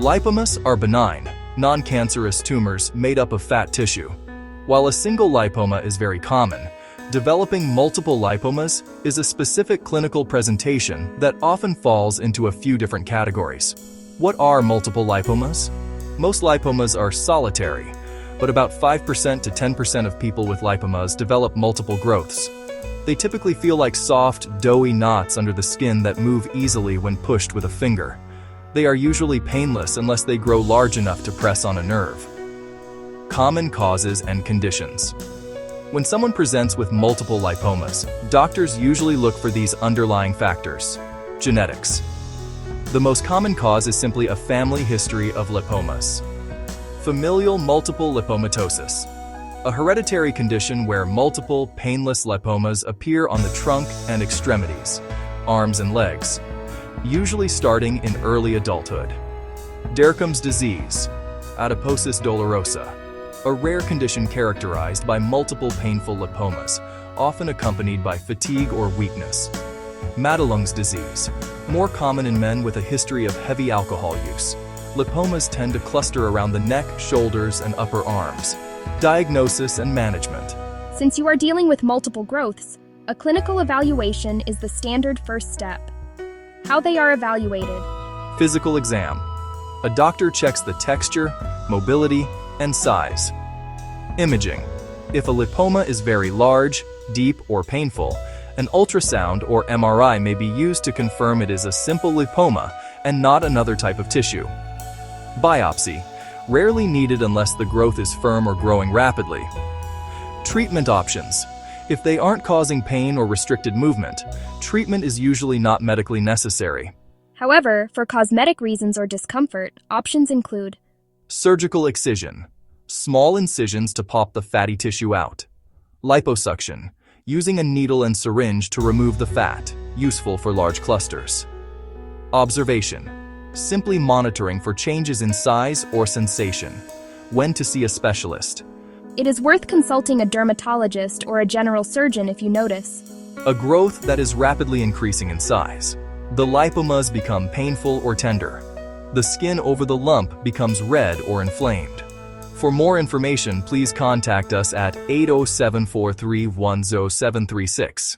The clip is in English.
Lipomas are benign, non-cancerous tumors made up of fat tissue. While a single lipoma is very common, developing multiple lipomas is a specific clinical presentation that often falls into a few different categories. What are multiple lipomas? Most lipomas are solitary, but about 5% to 10% of people with lipomas develop multiple growths. They typically feel like soft, doughy knots under the skin that move easily when pushed with a finger. They are usually painless unless they grow large enough to press on a nerve. Common causes and conditions. When someone presents with multiple lipomas, doctors usually look for these underlying factors. Genetics. The most common cause is simply a family history of lipomas. Familial multiple lipomatosis. A hereditary condition where multiple painless lipomas appear on the trunk and extremities, arms and legs, usually starting in early adulthood. Dercum's disease, adiposis dolorosa, a rare condition characterized by multiple painful lipomas, often accompanied by fatigue or weakness. Madelung's disease, more common in men with a history of heavy alcohol use. Lipomas tend to cluster around the neck, shoulders, and upper arms. Diagnosis and management. Since you are dealing with multiple growths, a clinical evaluation is the standard first step. How they are evaluated. Physical exam. A doctor checks the texture, mobility, and size. Imaging. If a lipoma is very large, deep, or painful, an ultrasound or MRI may be used to confirm it is a simple lipoma and not another type of tissue. Biopsy. Rarely needed unless the growth is firm or growing rapidly. Treatment options. If they aren't causing pain or restricted movement, treatment is usually not medically necessary. However, for cosmetic reasons or discomfort, options include Surgical excision. Small incisions to pop the fatty tissue out. Liposuction. Using a needle and syringe to remove the fat, useful for large clusters. Observation. Simply monitoring for changes in size or sensation. When to see a specialist. It is worth consulting a dermatologist or a general surgeon if you notice A growth that is rapidly increasing in size. The lipomas become painful or tender. The skin over the lump becomes red or inflamed. For more information, please contact us at 807-431-0736.